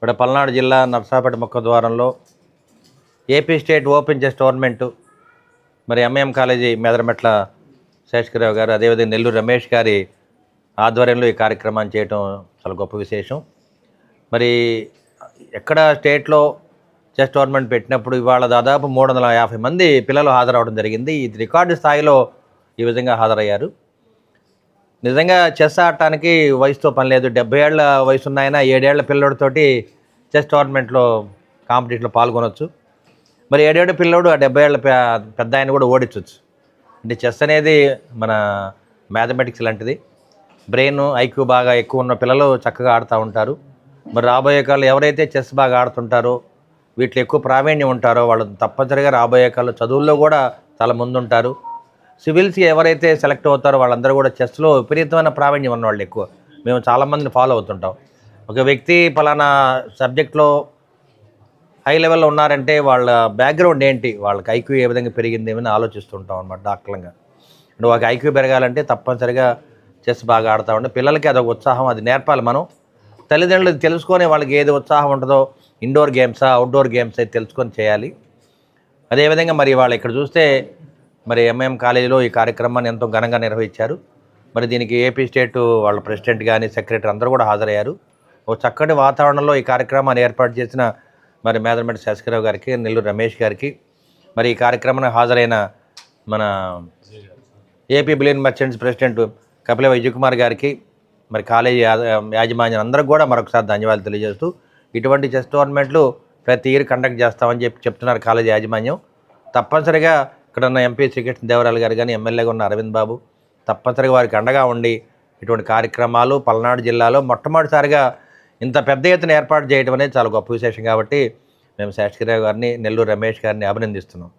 ఇక్కడ పల్నాడు జిల్లా నర్సాపేట ముఖద్వారంలో AP state open chess tournament మరి ఎంఎం కాలేజీ మేదరమెట్ల శేషగిరిరావు గారు అదేవిధంగా నెల్లూరు రమేష్ గారి ఆధ్వర్యంలో ఈ కార్యక్రమాన్ని చేయటం చాలా గొప్ప విశేషం. మరి ఎక్కడ స్టేట్లో చెస్ టోర్నమెంట్ పెట్టినప్పుడు ఇవాళ దాదాపు 350 మంది పిల్లలు హాజరవడం జరిగింది. ఇది రికార్డు స్థాయిలో ఈ విధంగా హాజరయ్యారు. నిజంగా చెస్ ఆడటానికి వయసుతో పని లేదు. 70 ఏళ్ల వయసు ఉన్న ఆయన 7 ఏళ్ల పిల్లోడితోటి చెస్ టోర్నమెంట్లో కాంపిటీషన్లో పాల్గొనవచ్చు. మరి 7 ఏళ్ల పిల్లోడు ఆ 70 ఏళ్ల పెద్ద ఆయన కూడా ఓడించవచ్చు. అంటే చెస్ అనేది మన మ్యాథమెటిక్స్ లాంటిది. బ్రెయిన్ ఐక్యూ బాగా ఎక్కువ ఉన్న పిల్లలు చక్కగా ఆడుతూ ఉంటారు. మరి రాబోయే కాలంలో ఎవరైతే చెస్ బాగా ఆడుతుంటారో వీటిలో ఎక్కువ ప్రావీణ్యం ఉంటారో వాళ్ళు తప్పనిసరిగా రాబోయే కాలంలో చదువుల్లో కూడా చాలా ముందుంటారు. సివిల్స్కి ఎవరైతే సెలెక్ట్ అవుతారో వాళ్ళందరూ కూడా చెస్లో విపరీతమైన ప్రావీణ్యం ఉన్నవాళ్ళు ఎక్కువ. మేము చాలామందిని ఫాలో అవుతుంటాం. ఒక వ్యక్తి పలానా సబ్జెక్ట్లో హై లెవెల్లో ఉన్నారంటే వాళ్ళ బ్యాక్గ్రౌండ్ ఏంటి, వాళ్ళకి ఐక్యూ ఏ విధంగా పెరిగింది ఏమని ఆలోచిస్తుంటాం అన్నమాట డాక్టర్లంగా. అంటే ఒక ఐక్యూ పెరగాలంటే తప్పనిసరిగా చెస్ బాగా ఆడుతూ ఉంటే పిల్లలకి అదొక ఉత్సాహం, అది నేర్పాలి మనం. తల్లిదండ్రులు తెలుసుకొని వాళ్ళకి ఏది ఉత్సాహం ఉంటుందో ఇండోర్ గేమ్సా అవుట్డోర్ గేమ్స్ అయితే తెలుసుకొని చేయాలి. అదేవిధంగా మరి వాళ్ళు ఇక్కడ చూస్తే మరి ఎంఎం కాలేజీలో ఈ కార్యక్రమాన్ని ఎంతో ఘనంగా నిర్వహించారు. మరి దీనికి ఏపీ స్టేట్ వాళ్ళ ప్రెసిడెంట్ కానీ సెక్రటరీ అందరూ కూడా హాజరయ్యారు. ఒక చక్కటి వాతావరణంలో ఈ కార్యక్రమాన్ని ఏర్పాటు చేసిన మరి మేదరమెట్ల శేషగిరిరావు గారికి, నెల్లూరు రమేష్ గారికి, మరి ఈ కార్యక్రమానికి హాజరైన మన AP billion merchants president Kapila Vijay Kumar గారికి, మరి కాలేజీ యాజమాన్యం అందరికి కూడా మరొకసారి ధన్యవాదాలు తెలియజేస్తూ ఇటువంటి చెస్ టోర్నమెంట్లు ప్రతి ఇయర్ కండక్ట్ చేస్తామని చెప్తున్నారు కాలేజీ యాజమాన్యం. తప్పనిసరిగా ఇక్కడ ఉన్న ఎంపీ శ్రీకృష్ణ దేవరాయలు గారు కానీ ఎమ్మెల్యేగా ఉన్న అరవింద్ బాబు తప్పనిసరిగా వారికి అండగా ఉండి ఇటువంటి కార్యక్రమాలు పల్నాడు జిల్లాలో మొట్టమొదటిసారిగా ఇంత పెద్ద ఎత్తున ఏర్పాటు చేయడం అనేది చాలా గొప్ప విశేషం. కాబట్టి మేము శేషగిరిరావు గారిని, నెల్లూరు రమేష్ గారిని అభినందిస్తున్నాం.